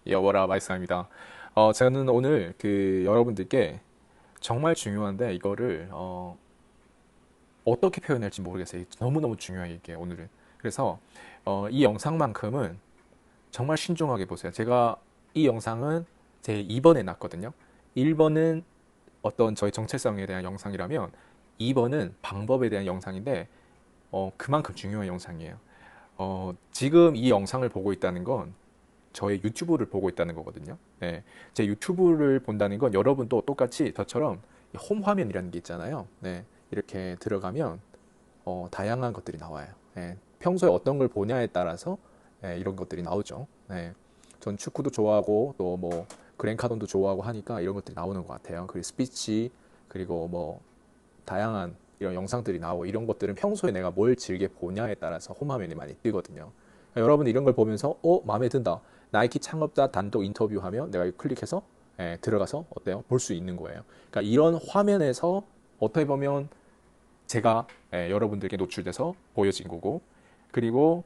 여워라 마이스입니다. 저는 오늘 여러분들께 정말 중요한데 이거를 어떻게 표현할지 모르겠어요. 너무너무 중요한 이게 오늘은. 그래서 이 영상만큼은 정말 신중하게 보세요. 제가 이 영상은 제 2번에 놨거든요. 1번은 어떤 저희 정체성에 대한 영상이라면 2번은 방법에 대한 영상인데 그만큼 중요한 영상이에요. 지금 이 영상을 보고 있다는 건 저의 유튜브를 보고 있다는 거거든요. 네, 제 유튜브를 본다는 건 여러분도 똑같이 저처럼 홈 화면이라는 게 있잖아요. 네, 이렇게 들어가면 다양한 것들이 나와요. 네, 평소에 어떤 걸 보냐에 따라서 이런 것들이 나오죠. 네, 전 축구도 좋아하고 또 뭐 그랜카돈도 좋아하고 하니까 이런 것들이 나오는 것 같아요. 그리고 스피치 그리고 뭐 다양한 이런 영상들이 나오고 이런 것들은 평소에 내가 뭘 즐겨 보냐에 따라서 홈화면이 많이 뜨거든요. 그러니까 여러분 이런 걸 보면서 마음에 든다. 나이키 창업자 단독 인터뷰하면 내가 클릭해서 들어가서 어때요? 볼 수 있는 거예요. 그러니까 이런 화면에서 어떻게 보면 제가 여러분들께 노출돼서 보여진 거고 그리고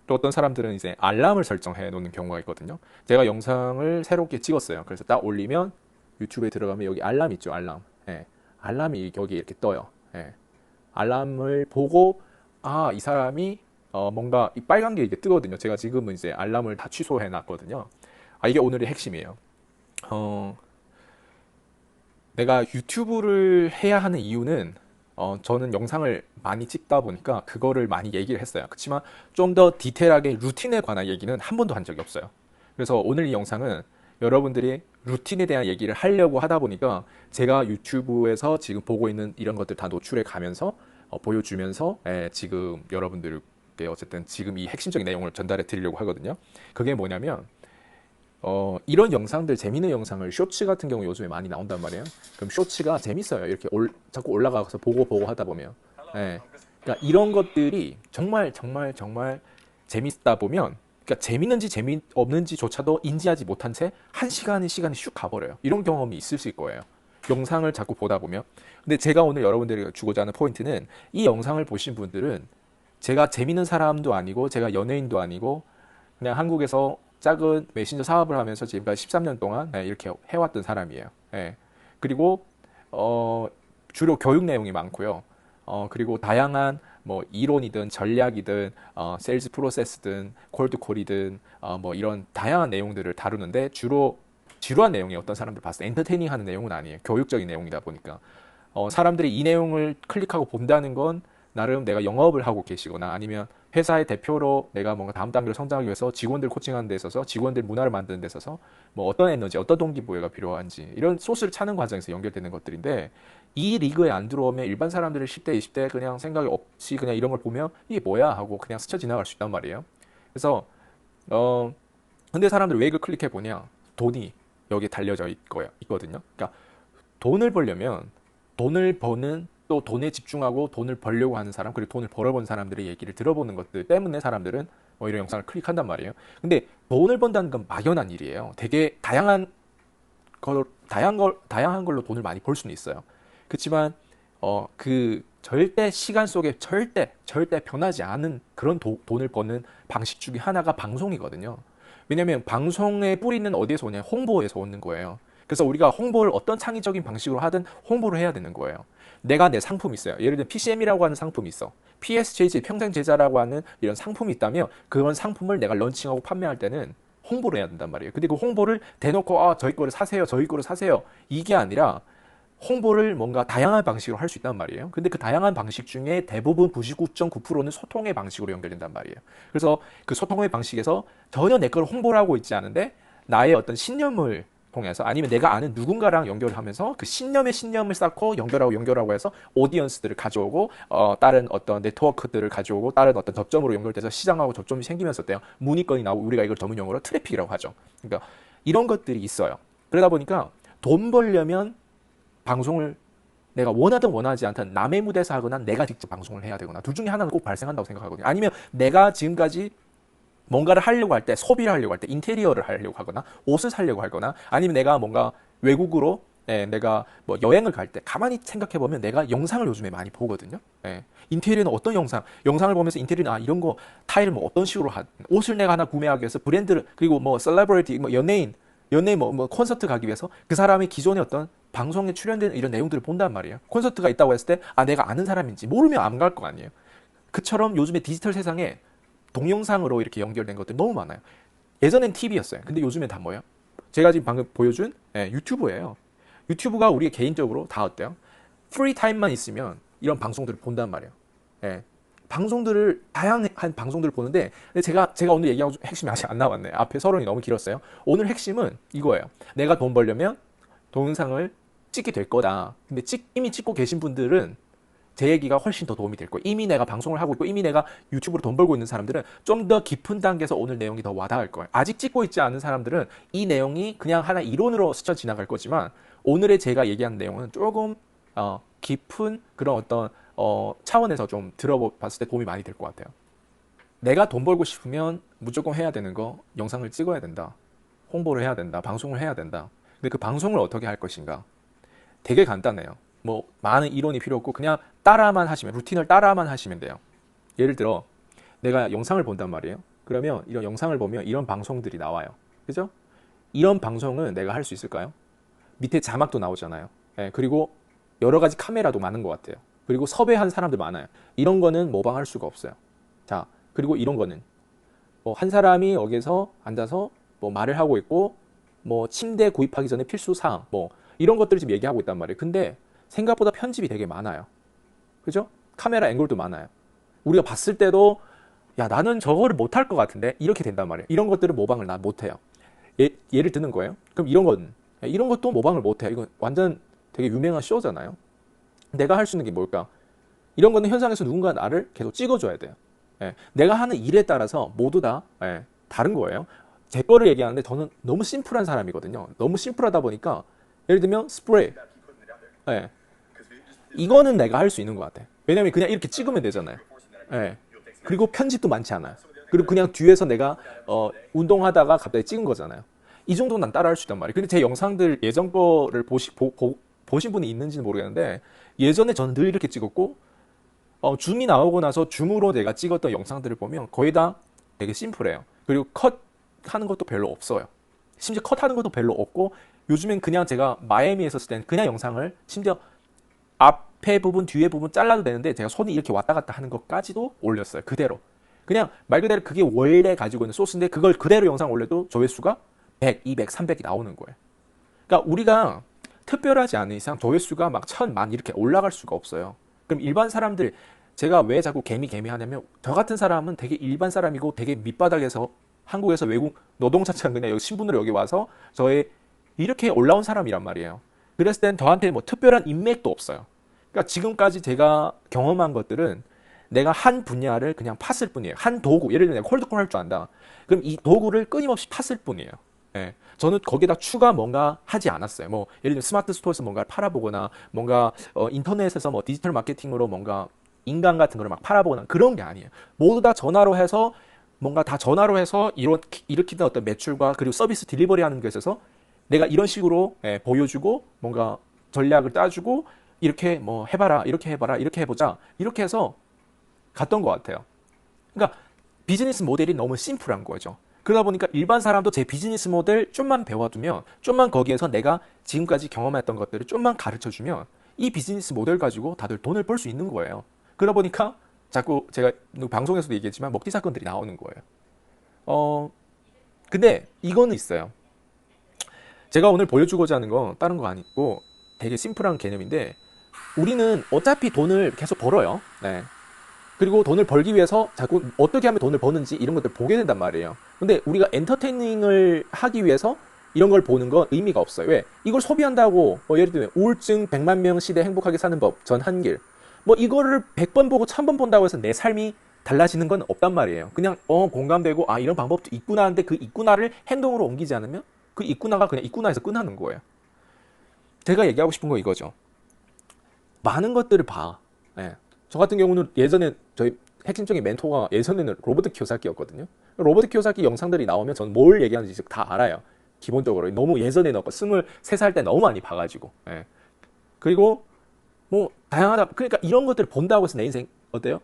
또 어떤 사람들은 이제 알람을 설정해 놓는 경우가 있거든요. 제가 영상을 새롭게 찍었어요. 그래서 딱 올리면 유튜브에 들어가면 여기 알람 있죠, 알람. 알람이 여기 이렇게 떠요. 알람을 보고 이 사람이 뭔가 이 빨간 게 이게 뜨거든요. 제가 지금은 이제 알람을 다 취소해 놨거든요. 이게 오늘의 핵심이에요. 어, 내가 유튜브를 해야 하는 이유는 저는 영상을 많이 찍다 보니까 그거를 많이 얘기를 했어요. 그렇지만 좀 더 디테일하게 루틴에 관한 얘기는 한 번도 한 적이 없어요. 그래서 오늘 이 영상은 여러분들이 루틴에 대한 얘기를 하려고 하다 보니까 제가 유튜브에서 지금 보고 있는 이런 것들 다 노출해 가면서 보여주면서 지금 여러분들께 어쨌든 지금 이 핵심적인 내용을 전달해 드리려고 하거든요. 그게 뭐냐면 이런 영상들, 재밌는 영상을 쇼츠 같은 경우 요즘에 많이 나온단 말이에요. 그럼 쇼츠가 재밌어요. 이렇게 자꾸 올라가서 보고 하다 보면. 그러니까 이런 것들이 정말 정말 정말 재밌다 보면, 그러니까 재밌는지 재미없는지조차도 인지하지 못한 채 한 시간이 슉 가버려요. 이런 경험이 있으실 거예요. 영상을 자꾸 보다 보면. 근데 제가 오늘 여러분들에게 주고자 하는 포인트는 이 영상을 보신 분들은 제가 재밌는 사람도 아니고 제가 연예인도 아니고 그냥 한국에서 작은 메신저 사업을 하면서 지금까지 13년 동안 이렇게 해왔던 사람이에요. 그리고 주로 교육 내용이 많고요. 그리고 다양한 뭐 이론이든 전략이든 세일즈 프로세스든 콜드콜이든 뭐 이런 다양한 내용들을 다루는데 주로 지루한 내용이 어떤 사람들 봤을 때 엔터테이닝하는 내용은 아니에요. 교육적인 내용이다 보니까 사람들이 이 내용을 클릭하고 본다는 건 나름 내가 영업을 하고 계시거나 아니면 회사의 대표로 내가 뭔가 다음 단계로 성장하기 위해서 직원들 코칭하는 데 있어서 직원들 문화를 만드는 데 있어서 뭐 어떤 에너지, 어떤 동기부여가 필요한지 이런 소스를 찾는 과정에서 연결되는 것들인데 이 리그에 안 들어오면 일반 사람들이 10대, 20대 그냥 생각이 없이 그냥 이런 걸 보면 이게 뭐야 하고 그냥 스쳐 지나갈 수 있단 말이에요. 그래서 어 근데 사람들 왜 이걸 클릭해 보냐? 돈이 여기에 달려져 있거든요. 그러니까 돈을 벌려면 돈을 버는 또 돈에 집중하고 돈을 벌려고 하는 사람 그리고 돈을 벌어본 사람들의 얘기를 들어보는 것들 때문에 사람들은 이런 영상을 클릭한단 말이에요. 근데 돈을 번다는 건 막연한 일이에요. 되게 다양한 걸로 돈을 많이 벌 수는 있어요. 그렇지만 그 절대 시간 속에 절대 변하지 않은 그런 돈을 버는 방식 중에 하나가 방송이거든요. 왜냐면 방송의 뿌리는 어디에서 오냐? 홍보에서 오는 거예요. 그래서 우리가 홍보를 어떤 창의적인 방식으로 하든 홍보를 해야 되는 거예요. 내가 내 상품이 있어요. 예를 들면 PCM이라고 하는 상품이 있어. PSJJ 평생제자라고 하는 이런 상품이 있다면 그런 상품을 내가 런칭하고 판매할 때는 홍보를 해야 된단 말이에요. 근데 그 홍보를 대놓고 저희 거를 사세요. 저희 거를 사세요. 이게 아니라 홍보를 뭔가 다양한 방식으로 할 수 있단 말이에요. 근데 그 다양한 방식 중에 대부분 99.9%는 소통의 방식으로 연결된단 말이에요. 그래서 그 소통의 방식에서 전혀 내 걸 홍보를 하고 있지 않은데 나의 어떤 신념을 통해서 아니면 내가 아는 누군가랑 연결을 하면서 그 신념을 쌓고 연결하고 해서 오디언스들을 가져오고 다른 어떤 네트워크들을 가져오고 다른 어떤 접점으로 연결돼서 시장하고 접점이 생기면서 어때요? 문의건이 나오고 우리가 이걸 전문 용어로 트래픽이라고 하죠. 그러니까 이런 것들이 있어요. 그러다 보니까 돈 벌려면 방송을 내가 원하든 원하지 않든 남의 무대에서 하거나 내가 직접 방송을 해야 되거나 둘 중에 하나는 꼭 발생한다고 생각하거든요. 아니면 내가 지금까지 뭔가를 하려고 할 때, 소비를 하려고 할 때, 인테리어를 하려고 하거나 옷을 사려고 하거나 아니면 내가 뭔가 외국으로 예, 내가 뭐 여행을 갈 때 가만히 생각해 보면 내가 영상을 요즘에 많이 보거든요. 예. 인테리어는 어떤 영상을 보면서 인테리어는 아 이런 거 타일을 뭐 어떤 식으로 옷을 내가 하나 구매하기 위해서 브랜드를 그리고 뭐 셀러브리티 뭐 연예인 뭐 콘서트 가기 위해서 그 사람이 기존에 어떤 방송에 출연된 이런 내용들을 본단 말이에요. 콘서트가 있다고 했을 때 아 내가 아는 사람인지 모르면 안 갈 거 아니에요. 그처럼 요즘에 디지털 세상에 동영상으로 이렇게 연결된 것들이 너무 많아요. 예전엔 TV였어요. 근데 요즘엔 다 뭐예요? 제가 지금 방금 보여준 유튜브예요. 유튜브가 우리 개인적으로 다 어때요? 프리 타임만 있으면 이런 방송들을 본단 말이에요. 예. 방송들을 다양한 방송들을 보는데 근데 제가 오늘 얘기하고 핵심이 아직 안 나왔네. 앞에 서론이 너무 길었어요. 오늘 핵심은 이거예요. 내가 돈 벌려면 동영상을 찍게 될 거다. 근데 이미 찍고 계신 분들은 제 얘기가 훨씬 더 도움이 될 거예요. 이미 내가 방송을 하고 있고 이미 내가 유튜브로 돈 벌고 있는 사람들은 좀 더 깊은 단계에서 오늘 내용이 더 와닿을 거예요. 아직 찍고 있지 않은 사람들은 이 내용이 그냥 하나 이론으로 스쳐 지나갈 거지만 오늘의 제가 얘기한 내용은 조금 깊은 그런 어떤 차원에서 좀 들어봤을 때 도움이 많이 될 것 같아요. 내가 돈 벌고 싶으면 무조건 해야 되는 거 영상을 찍어야 된다. 홍보를 해야 된다. 방송을 해야 된다. 근데 그 방송을 어떻게 할 것인가? 되게 간단해요. 뭐 많은 이론이 필요 없고 그냥 따라만 하시면 루틴을 따라만 하시면 돼요. 예를 들어 내가 영상을 본단 말이에요. 그러면 이런 영상을 보면 이런 방송들이 나와요. 그죠? 이런 방송은 내가 할 수 있을까요? 밑에 자막도 나오잖아요. 예, 그리고 여러 가지 카메라도 많은 것 같아요. 그리고 섭외한 사람들 많아요. 이런 거는 모방할 수가 없어요. 자, 그리고 이런 거는 뭐 한 사람이 여기서 앉아서 뭐 말을 하고 있고 뭐 침대 구입하기 전에 필수 사항 뭐 이런 것들을 지금 얘기하고 있단 말이에요. 근데 생각보다 편집이 되게 많아요. 그죠? 카메라 앵글도 많아요. 우리가 봤을 때도 야 나는 저거를 못할 것 같은데 이렇게 된단 말이에요. 이런 것들을 모방을 난 못해요. 예를 드는 거예요. 그럼 이런 것도 모방을 못해요. 이건 완전 되게 유명한 쇼잖아요. 내가 할 수 있는 게 뭘까? 이런 거는 현장에서 누군가 나를 계속 찍어줘야 돼요. 예, 내가 하는 일에 따라서 모두 다 다른 거예요. 제 거를 얘기하는데 저는 너무 심플한 사람이거든요. 너무 심플하다 보니까 예를 들면 스프레이. 예, 이거는 내가 할 수 있는 것 같아. 왜냐면 그냥 이렇게 찍으면 되잖아요. 예. 그리고 편집도 많지 않아요. 그리고 그냥 뒤에서 내가 운동하다가 갑자기 찍은 거잖아요. 이 정도는 난 따라 할 수 있단 말이에요. 근데 제 영상들 예전 거를 보신 분이 있는지는 모르겠는데 예전에 저는 늘 이렇게 찍었고 줌이 나오고 나서 줌으로 내가 찍었던 영상들을 보면 거의 다 되게 심플해요. 그리고 컷 하는 것도 별로 없어요. 심지어 컷 하는 것도 별로 없고 요즘엔 그냥 제가 마이애미에 있었을 때는 그냥 영상을 심지어 앞에 부분, 뒤에 부분 잘라도 되는데 제가 손이 이렇게 왔다 갔다 하는 것까지도 올렸어요. 그대로. 그냥 말 그대로 그게 원래 가지고 있는 소스인데 그걸 그대로 영상 올려도 조회수가 100, 200, 300이 나오는 거예요. 그러니까 우리가 특별하지 않은 이상 조회수가 막 1000, 만 이렇게 올라갈 수가 없어요. 그럼 일반 사람들 제가 왜 자꾸 개미 하냐면 저 같은 사람은 되게 일반 사람이고 되게 밑바닥에서 한국에서 외국 노동자처럼 그냥 여기 신분으로 여기 와서 저의 이렇게 올라온 사람이란 말이에요. 그랬을 땐 저한테 뭐 특별한 인맥도 없어요. 그러니까 지금까지 제가 경험한 것들은 내가 한 분야를 그냥 팠을 뿐이에요. 한 도구, 예를 들면 내가 콜드콜 할 줄 안다. 그럼 이 도구를 끊임없이 팠을 뿐이에요. 예. 저는 거기다 추가 뭔가 하지 않았어요. 뭐 예를 들면 스마트 스토어에서 뭔가를 팔아보거나 뭔가 인터넷에서 뭐 디지털 마케팅으로 뭔가 인간 같은 거를 막 팔아보거나 그런 게 아니에요. 모두 다 전화로 해서 뭔가 다 전화로 해서 일으키는 어떤 매출과 그리고 서비스 딜리버리 하는 것에서 내가 이런 식으로 보여주고 뭔가 전략을 따주고 이렇게 뭐 해봐라 이렇게 해봐라 이렇게 해보자 이렇게 해서 갔던 것 같아요. 그러니까 비즈니스 모델이 너무 심플한 거죠. 그러다 보니까 일반 사람도 제 비즈니스 모델 좀만 배워두면 좀만 거기에서 내가 지금까지 경험했던 것들을 좀만 가르쳐주면 이 비즈니스 모델 가지고 다들 돈을 벌 수 있는 거예요. 그러다 보니까 자꾸 제가 방송에서도 얘기했지만 먹튀 사건들이 나오는 거예요. 근데 이거는 있어요. 제가 오늘 보여주고자 하는 건 다른 거 아니고 되게 심플한 개념인데 우리는 어차피 돈을 계속 벌어요. 네. 그리고 돈을 벌기 위해서 자꾸 어떻게 하면 돈을 버는지 이런 것들 보게 된단 말이에요. 근데 우리가 엔터테이닝을 하기 위해서 이런 걸 보는 건 의미가 없어요. 왜? 이걸 소비한다고 뭐 예를 들면 우울증 100만 명 시대 행복하게 사는 법 전 한길 뭐 이거를 100번 보고 1000번 본다고 해서 내 삶이 달라지는 건 없단 말이에요. 그냥 공감되고 아 이런 방법도 있구나 하는데 그 있구나를 행동으로 옮기지 않으면 그 있구나가 그냥 있구나에서 끝나는 거예요. 제가 얘기하고 싶은 거 이거죠. 많은 것들을 봐. 예. 저 같은 경우는 예전에 저희 핵심적인 멘토가 예전에는 로버트 키오사키였거든요. 로버트 키오사키 영상들이 나오면 저는 뭘 얘기하는지 다 알아요. 기본적으로 너무 예전에 넣고 23살 때 너무 많이 봐가지고. 예. 그리고 뭐 다양하다. 그러니까 이런 것들을 본다고 해서 내 인생 어때요?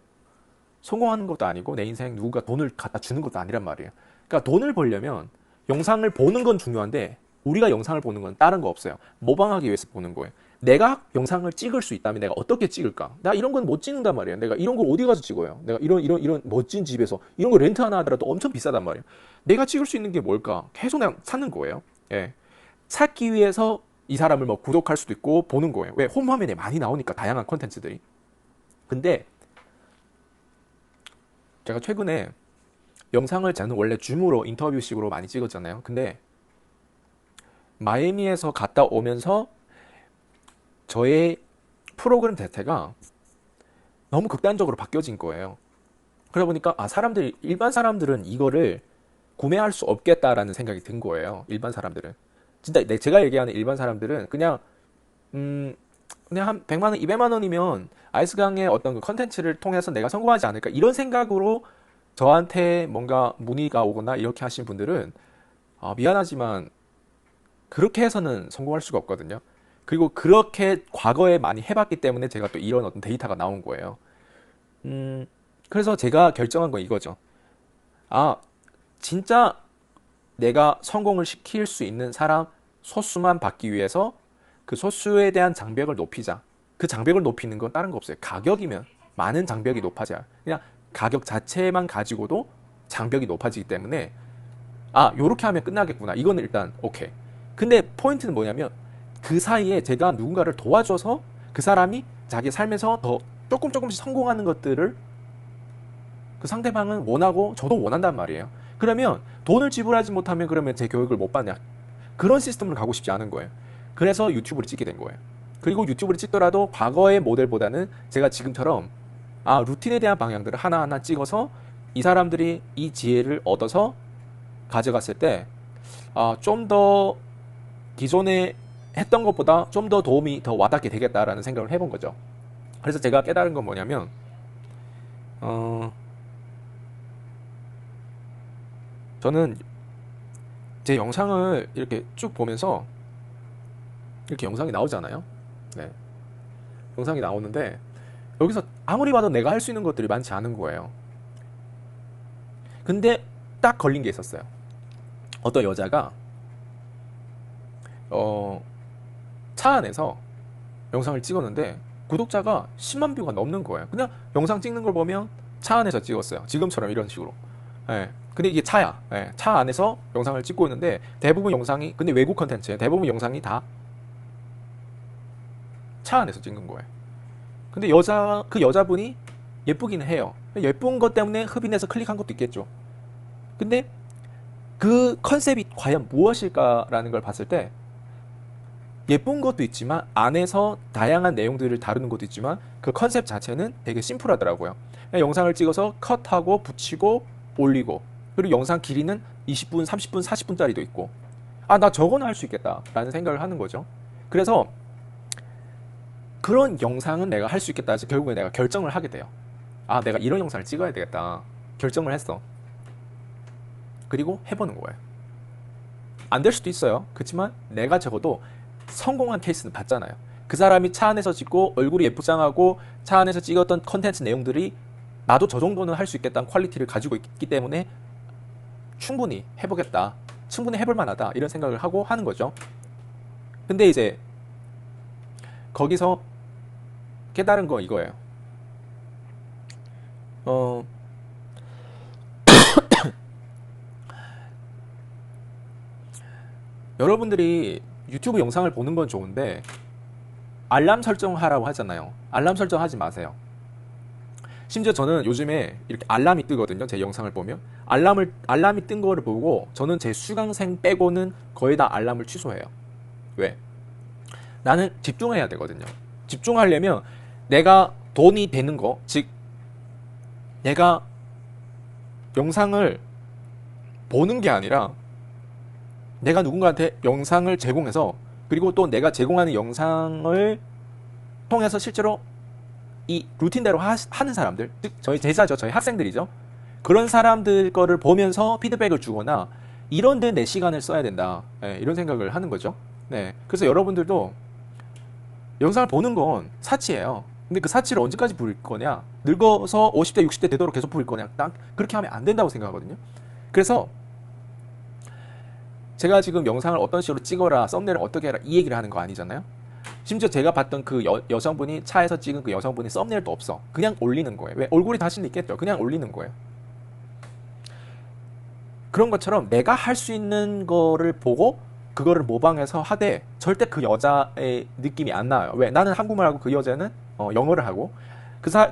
성공하는 것도 아니고 내 인생 누군가 돈을 갖다 주는 것도 아니란 말이에요. 그러니까 돈을 벌려면 영상을 보는 건 중요한데 우리가 영상을 보는 건 다른 거 없어요. 모방하기 위해서 보는 거예요. 내가 영상을 찍을 수 있다면 내가 어떻게 찍을까? 나 이런 건 못 찍는단 말이에요. 내가 이런 걸 어디 가서 찍어요? 내가 이런 멋진 집에서 이런 거 렌트 하나 하더라도 엄청 비싸단 말이에요. 내가 찍을 수 있는 게 뭘까? 계속 그냥 찾는 거예요. 예. 찾기 위해서 이 사람을 뭐 구독할 수도 있고 보는 거예요. 왜? 홈화면에 많이 나오니까 다양한 콘텐츠들이. 근데 제가 최근에 영상을 저는 원래 줌으로 인터뷰식으로 많이 찍었잖아요. 근데 마이애미에서 갔다 오면서 저의 프로그램 자체가 너무 극단적으로 바뀌어진 거예요. 그러다 보니까 사람들이 일반 사람들은 이거를 구매할 수 없겠다라는 생각이 든 거예요. 일반 사람들은 진짜 제가 얘기하는 일반 사람들은 그냥 한 100만 원, 200만 원이면 아이스강의 어떤 그 컨텐츠를 통해서 내가 성공하지 않을까 이런 생각으로 저한테 뭔가 문의가 오거나 이렇게 하신 분들은 미안하지만 그렇게 해서는 성공할 수가 없거든요. 그리고 그렇게 과거에 많이 해봤기 때문에 제가 또 이런 어떤 데이터가 나온 거예요. 그래서 제가 결정한 건 이거죠. 진짜 내가 성공을 시킬 수 있는 사람 소수만 받기 위해서 그 소수에 대한 장벽을 높이자. 그 장벽을 높이는 건 다른 거 없어요. 가격이면 많은 장벽이 높아져요. 그냥 가격 자체만 가지고도 장벽이 높아지기 때문에 요렇게 하면 끝나겠구나. 이거는 일단 오케이. 근데 포인트는 뭐냐면 그 사이에 제가 누군가를 도와줘서 그 사람이 자기 삶에서 더 조금씩 성공하는 것들을 그 상대방은 원하고 저도 원한단 말이에요. 그러면 돈을 지불하지 못하면 그러면 제 교육을 못 받냐. 그런 시스템으로 가고 싶지 않은 거예요. 그래서 유튜브를 찍게 된 거예요. 그리고 유튜브를 찍더라도 과거의 모델보다는 제가 지금처럼 루틴에 대한 방향들을 하나하나 찍어서 이 사람들이 이 지혜를 얻어서 가져갔을 때 좀 더 기존에 했던 것보다 좀 더 도움이 더 와닿게 되겠다라는 생각을 해본 거죠. 그래서 제가 깨달은 건 뭐냐면 저는 제 영상을 이렇게 쭉 보면서 이렇게 영상이 나오잖아요. 네. 영상이 나오는데 여기서 아무리 봐도 내가 할 수 있는 것들이 많지 않은 거예요. 근데 딱 걸린 게 있었어요. 어떤 여자가 차 안에서 영상을 찍었는데 구독자가 10만 뷰가 넘는 거예요. 그냥 영상 찍는 걸 보면 차 안에서 찍었어요. 지금처럼 이런 식으로. 예. 근데 이게 차야. 예. 차 안에서 영상을 찍고 있는데 대부분 영상이 근데 외국 컨텐츠예요. 대부분 영상이 다 차 안에서 찍는 거예요. 근데 그 여자분이 예쁘기는 해요. 예쁜 것 때문에 흡인해서 클릭한 것도 있겠죠. 근데 그 컨셉이 과연 무엇일까라는 걸 봤을 때 예쁜 것도 있지만 안에서 다양한 내용들을 다루는 것도 있지만 그 컨셉 자체는 되게 심플하더라고요. 그냥 영상을 찍어서 컷하고 붙이고 올리고 그리고 영상 길이는 20분, 30분, 40분짜리도 있고 나 저거는 할 수 있겠다라는 생각을 하는 거죠. 그래서 그런 영상은 내가 할 수 있겠다 해서 결국에 내가 결정을 하게 돼요. 내가 이런 영상을 찍어야 되겠다 결정을 했어. 그리고 해보는 거예요. 안 될 수도 있어요. 그렇지만 내가 적어도 성공한 케이스는 봤잖아요. 그 사람이 차 안에서 찍고 얼굴이 예쁘장하고 차 안에서 찍었던 컨텐츠 내용들이 나도 저 정도는 할 수 있겠다는 퀄리티를 가지고 있기 때문에 충분히 해보겠다. 충분히 해볼 만하다. 이런 생각을 하고 하는 거죠. 근데 이제 거기서 깨달은 거 이거예요. 여러분들이 유튜브 영상을 보는 건 좋은데 알람 설정하라고 하잖아요. 알람 설정하지 마세요. 심지어 저는 요즘에 이렇게 알람이 뜨거든요. 제 영상을 보면 알람이 뜬 거를 보고 저는 제 수강생 빼고는 거의 다 알람을 취소해요. 왜? 나는 집중해야 되거든요. 집중하려면 내가 돈이 되는 거, 즉 내가 영상을 보는 게 아니라 내가 누군가한테 영상을 제공해서 그리고 또 내가 제공하는 영상을 통해서 실제로 이 루틴대로 하는 사람들, 즉 저희 제자죠, 저희 학생들이죠. 그런 사람들 거를 보면서 피드백을 주거나 이런 데 내 시간을 써야 된다. 예, 이런 생각을 하는 거죠. 네. 그래서 여러분들도 영상을 보는 건 사치예요. 근데 그 사치를 언제까지 부릴 거냐? 늙어서 50대, 60대 되도록 계속 부릴 거냐? 딱 그렇게 하면 안 된다고 생각하거든요. 그래서 제가 지금 영상을 어떤 식으로 찍어라, 썸네일을 어떻게 해라 이 얘기를 하는 거 아니잖아요. 심지어 제가 봤던 그 여성분이 차에서 찍은 그 여성분이 썸네일도 없어. 그냥 올리는 거예요. 왜? 얼굴이 자신 있겠죠. 그냥 올리는 거예요. 그런 것처럼 내가 할 수 있는 거를 보고 그거를 모방해서 하되 절대 그 여자의 느낌이 안 나와요. 왜? 나는 한국말하고 그 여자는 영어를 하고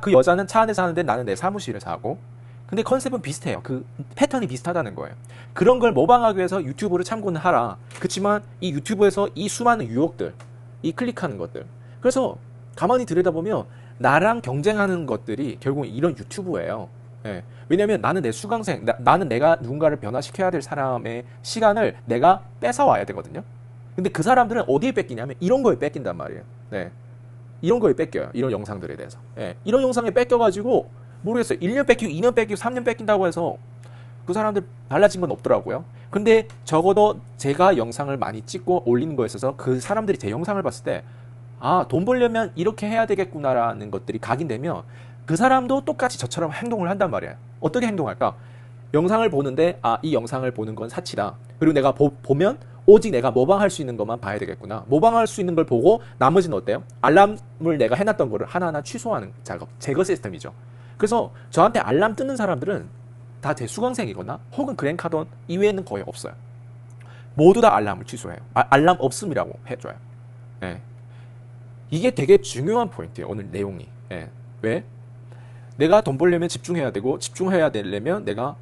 그 여자는 차 안에서 하는데 나는 내 사무실에서 하고 근데 컨셉은 비슷해요. 그 패턴이 비슷하다는 거예요. 그런 걸 모방하기 위해서 유튜브를 참고는 하라. 그렇지만 이 유튜브에서 이 수많은 유혹들, 이 클릭하는 것들. 그래서 가만히 들여다보면 나랑 경쟁하는 것들이 결국 이런 유튜브예요. 예. 왜냐면 나는 내 수강생, 나는 내가 누군가를 변화시켜야 될 사람의 시간을 내가 뺏어와야 되거든요. 근데 그 사람들은 어디에 뺏기냐면 이런 거에 뺏긴단 말이에요. 네. 이런 거에 뺏겨요. 이런 영상들에 대해서. 예. 이런 영상에 뺏겨가지고 모르겠어요. 1년 뺏기고 2년 뺏기고 3년 뺏긴다고 해서 그 사람들 달라진 건 없더라고요. 근데 적어도 제가 영상을 많이 찍고 올리는 거에 있어서 그 사람들이 제 영상을 봤을 때 아, 돈 벌려면 이렇게 해야 되겠구나라는 것들이 각인되면 그 사람도 똑같이 저처럼 행동을 한단 말이에요. 어떻게 행동할까? 영상을 보는데 아, 이 영상을 보는 건 사치다. 그리고 내가 보면 오직 내가 모방할 수 있는 것만 봐야 되겠구나. 모방할 수 있는 걸 보고 나머지는 어때요? 알람을 내가 해놨던 거를 하나하나 취소하는 작업, 제거 시스템이죠. 그래서 저한테 알람 뜨는 사람들은 다 제 수강생이거나 혹은 그랜카돈 이외에는 거의 없어요. 모두 다 알람을 취소해요. 알람 없음이라고 해줘요. 예. 이게 되게 중요한 포인트예요. 오늘 내용이. 예. 왜? 내가 돈 벌려면 집중해야 되고 집중해야 되려면 내가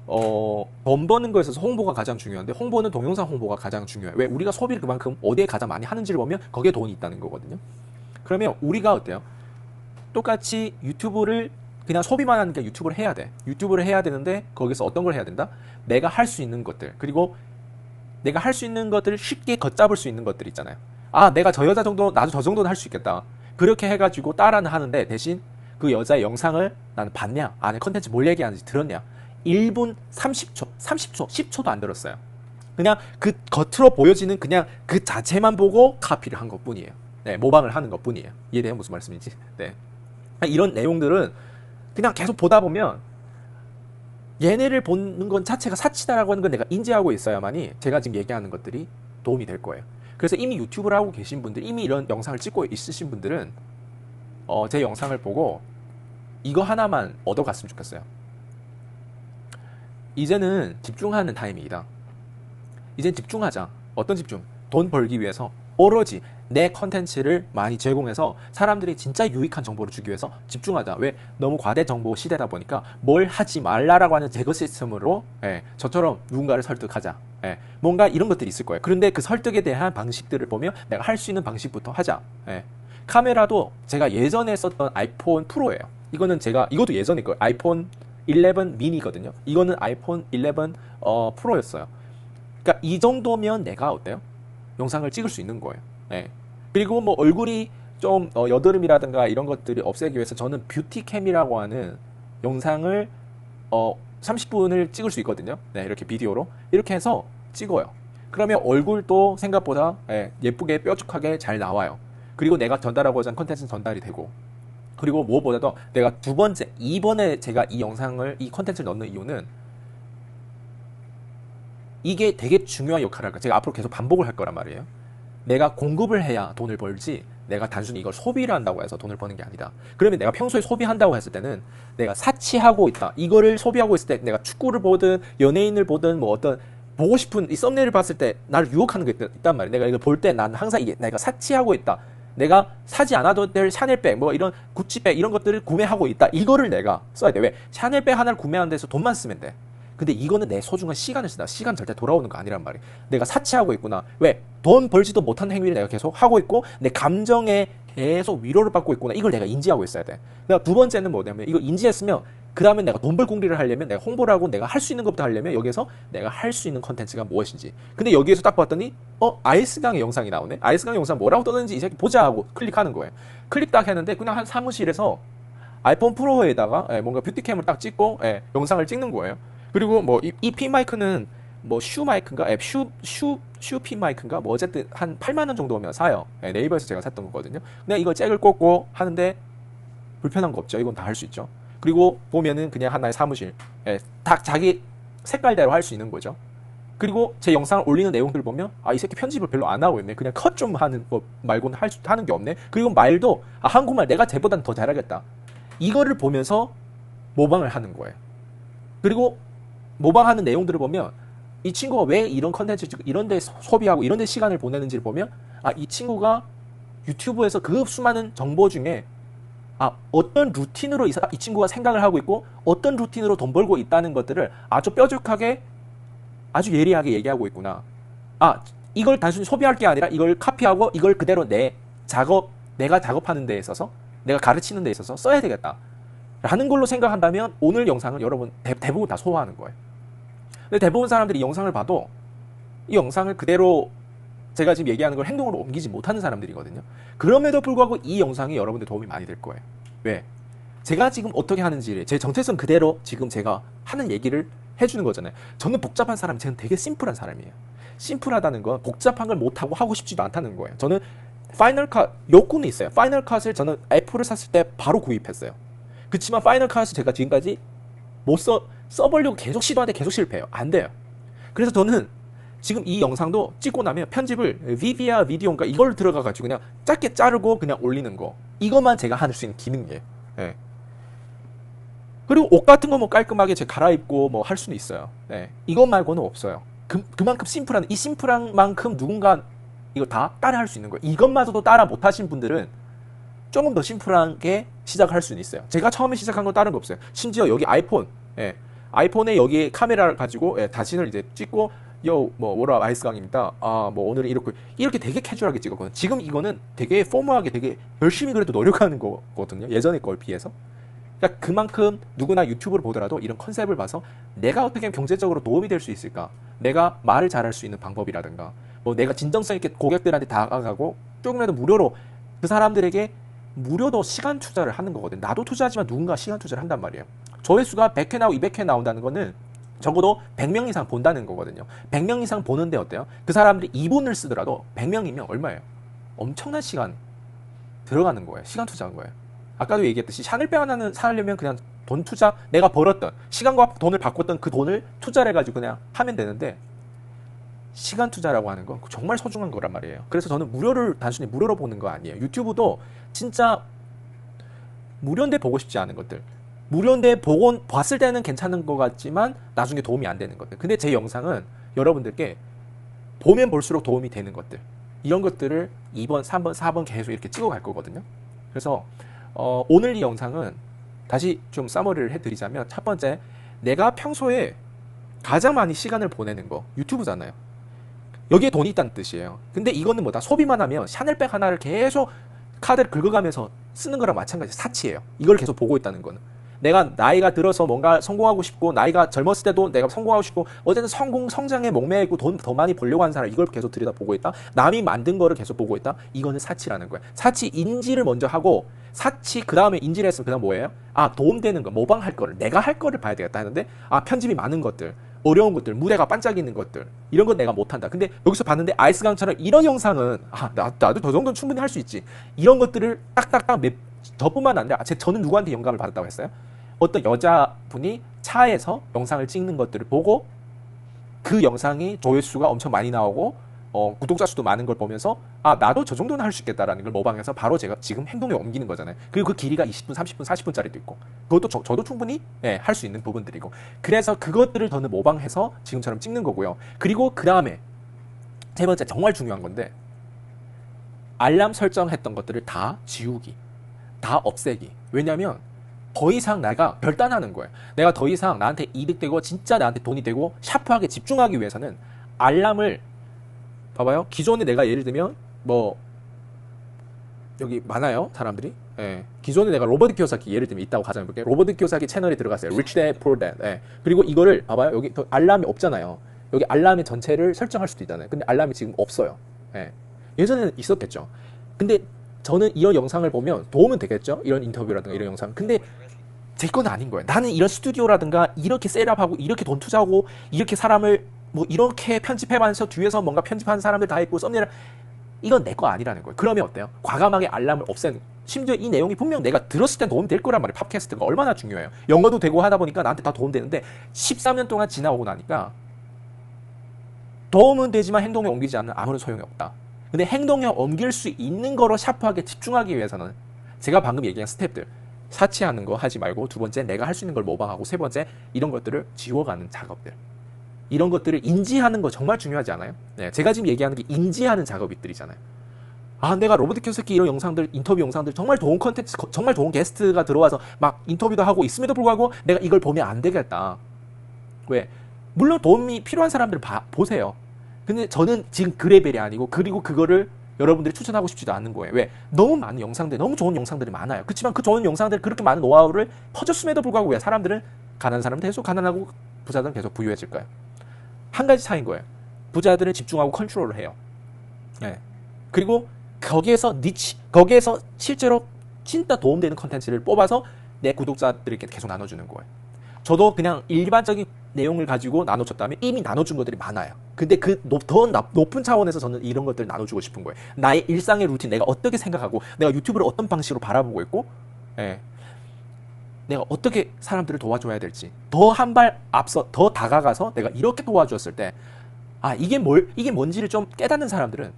돈 버는 거에 있어서 홍보가 가장 중요한데 홍보는 동영상 홍보가 가장 중요해요. 왜? 우리가 소비를 그만큼 어디에 가장 많이 하는지를 보면 거기에 돈이 있다는 거거든요. 그러면 우리가 어때요? 똑같이 유튜브를 그냥 소비만 하는 게 유튜브를 해야 돼. 유튜브를 해야 되는데 거기서 어떤 걸 해야 된다? 내가 할 수 있는 것들 그리고 내가 할 수 있는 것들을 쉽게 걷잡을 수 있는 것들 있잖아요. 아, 내가 저 여자 정도 나도 저 정도는 할 수 있겠다. 그렇게 해가지고 따라는 하는데 대신 그 여자의 영상을 나는 봤냐? 안에 컨텐츠 뭘 얘기하는지 들었냐? 1분 30초, 30초, 10초도 안 들었어요. 그냥 그 겉으로 보여지는 그냥 그 자체만 보고 카피를 한 것뿐이에요. 네, 모방을 하는 것뿐이에요. 이해돼요? 무슨 말씀인지? 네. 이런 내용들은 그냥 계속 보다 보면 얘네를 보는 건 자체가 사치다라고 하는 건 내가 인지하고 있어야만이 제가 지금 얘기하는 것들이 도움이 될 거예요. 그래서 이미 유튜브를 하고 계신 분들, 이미 이런 영상을 찍고 있으신 분들은 제 영상을 보고 이거 하나만 얻어갔으면 좋겠어요. 이제는 집중하는 타이밍이다. 이젠 집중하자. 어떤 집중? 돈 벌기 위해서 오로지 내 컨텐츠를 많이 제공해서 사람들이 진짜 유익한 정보를 주기 위해서 집중하자. 왜? 너무 과대 정보 시대다 보니까 뭘 하지 말라라고 하는 제거 시스템으로 저처럼 누군가를 설득하자. 뭔가 이런 것들이 있을 거예요. 그런데 그 설득에 대한 방식들을 보면 내가 할 수 있는 방식부터 하자. 카메라도 제가 예전에 썼던 아이폰 프로예요. 이것도 예전에 거 아이폰 11 미니거든요. 이거는 아이폰 11 프로였어요. 그러니까 이 정도면 내가 어때요? 영상을 찍을 수 있는 거예요. 그리고 뭐 얼굴이 좀 여드름이라든가 이런 것들이 없애기 위해서 저는 뷰티캠이라고 하는 영상을 30분을 찍을 수 있거든요. 이렇게 비디오로 이렇게 해서 찍어요. 그러면 얼굴도 생각보다 예쁘게 뾰족하게 잘 나와요. 그리고 내가 전달하고자 하는 컨텐츠는 전달이 되고 그리고 무엇보다도 내가 이번에 제가 이 컨텐츠를 넣는 이유는 이게 되게 중요한 역할을 할 거예요. 제가 앞으로 계속 반복을 할 거란 말이에요. 내가 공급을 해야 돈을 벌지 내가 단순히 이걸 소비를 한다고 해서 돈을 버는 게 아니다. 그러면 내가 평소에 소비한다고 했을 때는 내가 사치하고 있다. 이거를 소비하고 있을 때 내가 축구를 보든 연예인을 보든 뭐 어떤 보고 싶은 이 썸네일을 봤을 때 나를 유혹하는 게 있단 말이에요. 내가 이걸 볼 때 난 항상 이게 내가 사치하고 있다. 내가 사지 않아도 될 샤넬백, 뭐 이런 구찌백 이런 것들을 구매하고 있다. 이거를 내가 써야 돼. 왜? 샤넬백 하나를 구매하는 데서 돈만 쓰면 돼. 근데 이거는 내 소중한 시간을 쓴다. 시간 절대 돌아오는 거 아니란 말이야. 내가 사치하고 있구나. 왜? 돈 벌지도 못한 행위를 내가 계속 하고 있고 내 감정에 계속 위로를 받고 있구나. 이걸 내가 인지하고 있어야 돼. 그러니까 두 번째는 뭐냐면 이거 인지했으면 그 다음에 내가 돈 벌 공리를 하려면 내가 홍보를 하고 내가 할 수 있는 것부터 하려면 여기에서 내가 할 수 있는 컨텐츠가 무엇인지. 근데 여기에서 딱 봤더니 아이스강의 영상이 나오네. 아이스강 영상 뭐라고 떠드는지 이 새끼 보자 하고 클릭하는 거예요. 클릭 딱 했는데 그냥 한 사무실에서 아이폰 프로에다가 뭔가 뷰티캠을 딱 찍고 영상을 찍는 거예요. 그리고 뭐 이 핀마이크는 뭐 슈 마이크인가? 슈핀 마이크인가? 뭐 어쨌든 한 8만 원 정도면 사요. 예, 네이버에서 제가 샀던 거거든요. 근데 이거 잭을 꽂고 하는데 불편한 거 없죠. 이건 다 할 수 있죠. 그리고 보면은 그냥 하나의 사무실, 예, 다 자기 색깔대로 할 수 있는 거죠. 그리고 제 영상을 올리는 내용들 보면 이 새끼 편집을 별로 안 하고 있네. 그냥 컷 좀 하는 거 말고는 하는 게 없네. 그리고 말도 한국말 내가 쟤보단 더 잘하겠다. 이거를 보면서 모방을 하는 거예요. 그리고 모방하는 내용들을 보면 이 친구가 왜 이런 컨텐츠 이런 데 소비하고 이런 데 시간을 보내는지를 보면 이 친구가 유튜브에서 그 수많은 정보 중에 어떤 루틴으로 이 친구가 생각을 하고 있고 어떤 루틴으로 돈 벌고 있다는 것들을 아주 뾰족하게 아주 예리하게 얘기하고 있구나. 이걸 단순히 소비할 게 아니라 이걸 카피하고 이걸 그대로 내가 작업하는 데 있어서 내가 가르치는 데 있어서 써야 되겠다 라는 걸로 생각한다면 오늘 영상은 여러분 대부분 다 소화하는 거예요. 근데 대부분 사람들이 이 영상을 봐도 이 영상을 그대로 제가 지금 얘기하는 걸 행동으로 옮기지 못하는 사람들이거든요. 그럼에도 불구하고 이 영상이 여러분들 도움이 많이 될 거예요. 왜? 제가 지금 어떻게 하는지 제 정체성 그대로 지금 제가 하는 얘기를 해주는 거잖아요. 저는 복잡한 사람이 저는 되게 심플한 사람이에요. 심플하다는 건 복잡한 걸 못하고 하고 싶지도 않다는 거예요. 저는 파이널 컷 욕구는 있어요. 파이널 컷을 저는 애플을 샀을 때 바로 구입했어요. 그렇지만 파이널 컷을 제가 지금까지 못 써보려고 계속 시도하는데 계속 실패해요. 안 돼요. 그래서 저는 지금 이 영상도 찍고 나면 편집을 비비아 비디오인가 이걸 들어가가지고 그냥 짧게 자르고 그냥 올리는 거, 이것만 제가 할 수 있는 기능이에요. 네. 그리고 옷 같은 거 뭐 깔끔하게 제가 갈아입고 뭐 할 수는 있어요. 네. 이것 말고는 없어요. 그만큼 심플한, 이 심플한 만큼 누군가 이거 다 따라 할 수 있는 거예요. 이것마저도 따라 못 하신 분들은 조금 더 심플하게 시작할 수는 있어요. 제가 처음에 시작한 건 다른 거 없어요. 심지어 여기 아이폰, 아이폰에 여기 카메라를 가지고 자신을 이제 찍고 뭐라 아이스강입니다. 뭐 오늘은 이렇게 되게 캐주얼하게 찍었거든요. 지금 이거는 되게 포멀하게 되게 열심히 그래도 노력하는 거거든요. 예전의 걸 비해서. 그러니까 그만큼 누구나 유튜브를 보더라도 이런 컨셉을 봐서 내가 어떻게 하면 경제적으로 도움이 될 수 있을까? 내가 말을 잘할 수 있는 방법이라든가, 뭐 내가 진정성 있게 고객들한테 다가가고 조금이라도 무료로 그 사람들에게 무료도 시간 투자를 하는 거거든. 나도 투자하지만 누군가 시간 투자를 한단 말이에요. 조회수가 100회 나오고 200회 나온다는 거는 적어도 100명 이상 본다는 거거든요. 100명 이상 보는데 어때요? 그 사람들이 2분을 쓰더라도 100명이면 얼마예요? 엄청난 시간 들어가는 거예요. 시간 투자한 거예요. 아까도 얘기했듯이 샤넬백 하나는 사려면 그냥 돈 투자, 내가 벌었던 시간과 돈을 바꿨던 그 돈을 투자를 해가지고 그냥 하면 되는데, 시간 투자라고 하는 건 정말 소중한 거란 말이에요. 그래서 저는 단순히 무료로 보는 거 아니에요. 유튜브도 진짜 무료인데 보고 싶지 않은 것들, 무료인데 봤을 때는 괜찮은 것 같지만 나중에 도움이 안 되는 것들. 근데 제 영상은 여러분들께 보면 볼수록 도움이 되는 것들, 이런 것들을 2번, 3번, 4번 계속 이렇게 찍어갈 거거든요. 그래서 오늘 이 영상은 다시 좀 서머리를 해드리자면, 첫 번째, 내가 평소에 가장 많이 시간을 보내는 거 유튜브잖아요. 여기에 돈이 있다는 뜻이에요. 근데 이거는 뭐다? 소비만 하면 샤넬백 하나를 계속 카드를 긁어가면서 쓰는 거랑 마찬가지, 사치예요. 이걸 계속 보고 있다는 거는. 내가 나이가 들어서 뭔가 성공하고 싶고, 나이가 젊었을 때도 내가 성공하고 싶고, 어쨌든 성장에 목매이고 돈 더 많이 벌려고 하는 사람, 이걸 계속 들여다보고 있다. 남이 만든 거를 계속 보고 있다. 이거는 사치라는 거예요. 사치 인지를 먼저 하고, 사치 그 다음에 인지를 했으면 그 다음 뭐예요? 도움되는 거, 모방할 거를, 내가 할 거를 봐야 되겠다 하는데, 편집이 많은 것들, 어려운 것들, 무대가 반짝이는 것들, 이런 건 내가 못한다. 근데 여기서 봤는데 아이스강처럼 이런 영상은 나도 저 정도는 충분히 할 수 있지. 이런 것들을 딱딱딱 저뿐만 아니라 저는 누구한테 영감을 받았다고 했어요? 어떤 여자분이 차에서 영상을 찍는 것들을 보고 그 영상이 조회수가 엄청 많이 나오고 구독자 수도 많은 걸 보면서 나도 저 정도는 할 수 있겠다라는 걸 모방해서 바로 제가 지금 행동에 옮기는 거잖아요. 그리고 그 길이가 20분, 30분, 40분짜리도 있고, 그것도 저도 충분히 할 수 있는 부분들이고, 그래서 그것들을 저는 모방해서 지금처럼 찍는 거고요. 그리고 그 다음에 세 번째, 정말 중요한 건데, 알람 설정했던 것들을 다 지우기, 다 없애기. 왜냐면 더 이상 내가 결단하는 거예요. 내가 더 이상 나한테 이득되고 진짜 나한테 돈이 되고 샤프하게 집중하기 위해서는 알람을, 봐봐요. 기존에 내가 예를 들면 여기 많아요, 사람들이. 기존에 내가 로버트 키요사키 예를 들면 있다고 가정해볼게요. 로버트 키요사키 채널에 들어갔어요. Rich Dad Poor Dad. 그리고 이거를 봐봐요. 여기 알람이 없잖아요. 여기 알람의 전체를 설정할 수도 있잖아요. 근데 알람이 지금 없어요. 예전에는 있었겠죠. 근데 저는 이런 영상을 보면 도움은 되겠죠. 이런 인터뷰라든가 이런 영상. 근데 제 건 아닌 거예요. 나는 이런 스튜디오라든가 이렇게 셋업하고 이렇게 돈 투자하고 이렇게 사람을 뭐 이렇게 편집해면서 뒤에서 뭔가 편집하는 사람들 다 있고 썸네일 이건 내 거 아니라는 거예요. 그러면 어때요? 과감하게 알람을 없애는 심지어 이 내용이 분명 내가 들었을 땐 도움이 될 거란 말이에요. 팟캐스트가 얼마나 중요해요. 영어도 되고 하다 보니까 나한테 다 도움되는데 13년 동안 지나오고 나니까 도움은 되지만 행동에 옮기지 않는 아무런 소용이 없다. 근데 행동에 옮길 수 있는 거로 샤프하게 집중하기 위해서는 제가 방금 얘기한 스텝들 사치하는 거 하지 말고 두 번째 내가 할 수 있는 걸 모방하고 세 번째 이런 것들을 지워가는 작업들 이런 것들을 인지하는 거 정말 중요하지 않아요? 네, 제가 지금 얘기하는 게 인지하는 작업들이잖아요. 아, 내가 로버트 키오사키 이런 영상들, 인터뷰 영상들 정말 좋은 컨텐츠, 정말 좋은 게스트가 들어와서 막 인터뷰도 하고 있음에도 불구하고 내가 이걸 보면 안 되겠다. 왜? 물론 도움이 필요한 사람들 보세요. 근데 저는 지금 그 레벨이 아니고 그리고 그거를 여러분들이 추천하고 싶지도 않는 거예요. 왜? 너무 많은 영상들, 너무 좋은 영상들이 많아요. 그렇지만 그 좋은 영상들 그렇게 많은 노하우를 퍼줬음에도 불구하고 왜 사람들은 가난한 사람은 계속 가난하고 부자들은 계속 부유해질까요? 한 가지 차이인 거예요. 부자들은 집중하고 컨트롤을 해요. 네. 그리고 거기에서 실제로 진짜 도움되는 컨텐츠를 뽑아서 내 구독자들에게 계속 나눠주는 거예요. 저도 그냥 일반적인 내용을 가지고 나눠줬다면 이미 나눠준 것들이 많아요. 근데 그 더 높은 차원에서 저는 이런 것들을 나눠주고 싶은 거예요. 나의 일상의 루틴, 내가 어떻게 생각하고, 내가 유튜브를 어떤 방식으로 바라보고 있고, 예. 내가 어떻게 사람들을 도와줘야 될지, 더 한 발 앞서, 더 다가가서 내가 이렇게 도와주었을 때, 아, 이게 뭔지를 좀 깨닫는 사람들은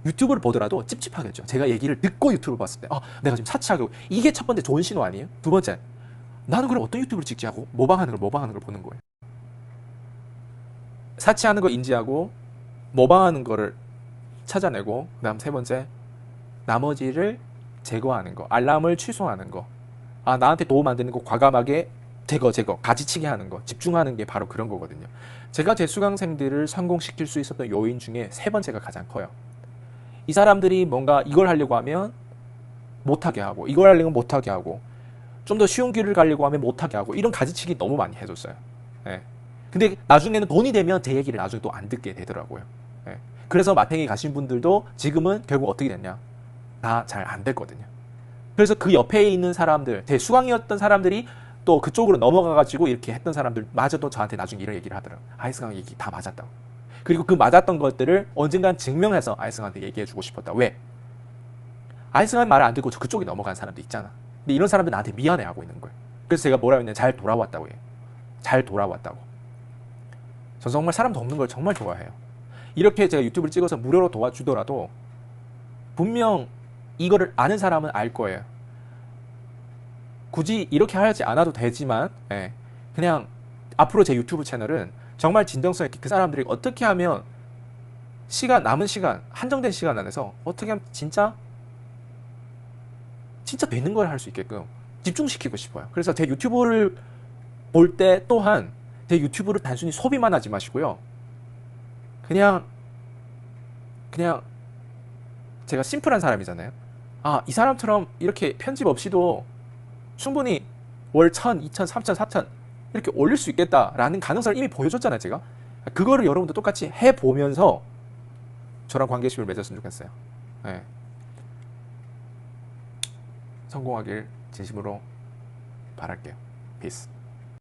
유튜브를 보더라도 찝찝하겠죠. 제가 얘기를 듣고 유튜브를 봤을 때, 아, 내가 지금 사치하고, 이게 첫 번째 좋은 신호 아니에요? 두 번째, 나는 그럼 어떤 유튜브를 찍지 하고, 모방하는 걸 보는 거예요. 사치하는 거 인지하고, 모방하는 거를 찾아내고, 그 다음 세 번째, 나머지를 제거하는 거, 알람을 취소하는 거, 아, 나한테 도움 안 되는 거 과감하게 제거, 가지치기 하는 거, 집중하는 게 바로 그런 거거든요. 제가 제 수강생들을 성공시킬 수 있었던 요인 중에 세 번째가 가장 커요. 이 사람들이 뭔가 이걸 하려고 하면 못하게 하고, 이걸 하려면 못하게 하고, 좀 더 쉬운 길을 가려고 하면 못하게 하고, 이런 가지치기 너무 많이 해줬어요. 예. 근데 나중에는 돈이 되면 제 얘기를 나중에 또 안 듣게 되더라고요. 예. 그래서 마탱이 가신 분들도 지금은 결국 어떻게 됐냐? 다 잘 안 됐거든요. 그래서 그 옆에 있는 사람들, 대수강이었던 사람들이 또 그쪽으로 넘어가가지고 이렇게 했던 사람들마저도 저한테 나중에 이런 얘기를 하더라고요. 아이스강 얘기 다 맞았다고. 그리고 그 맞았던 것들을 언젠간 증명해서 아이스강한테 얘기해주고 싶었다. 왜? 아이스강 말을 안 듣고 그쪽에 넘어간 사람도 있잖아. 근데 이런 사람들 나한테 미안해하고 있는 거예요. 그래서 제가 뭐라고 했냐면 잘 돌아왔다고 해요. 잘 돌아왔다고. 전 정말 사람 돕는 걸 정말 좋아해요. 이렇게 제가 유튜브를 찍어서 무료로 도와주더라도 분명 이거를 아는 사람은 알 거예요. 굳이 이렇게 하지 않아도 되지만, 예, 그냥 앞으로 제 유튜브 채널은 정말 진정성 있게 그 사람들이 어떻게 하면 남은 시간, 한정된 시간 안에서 어떻게 하면 진짜 되는 걸 할 수 있게끔 집중시키고 싶어요. 그래서 제 유튜브를 볼 때 또한 제 유튜브를 단순히 소비만 하지 마시고요. 그냥 제가 심플한 사람이잖아요. 아, 이 사람처럼 이렇게 편집 없이도 충분히 월 1000, 2000, 3000, 4000 이렇게 올릴 수 있겠다라는 가능성을 이미 보여줬잖아요, 제가. 그거를 여러분도 똑같이 해보면서 저랑 관계심을 맺었으면 좋겠어요. 네. 성공하길 진심으로 바랄게요. 피스.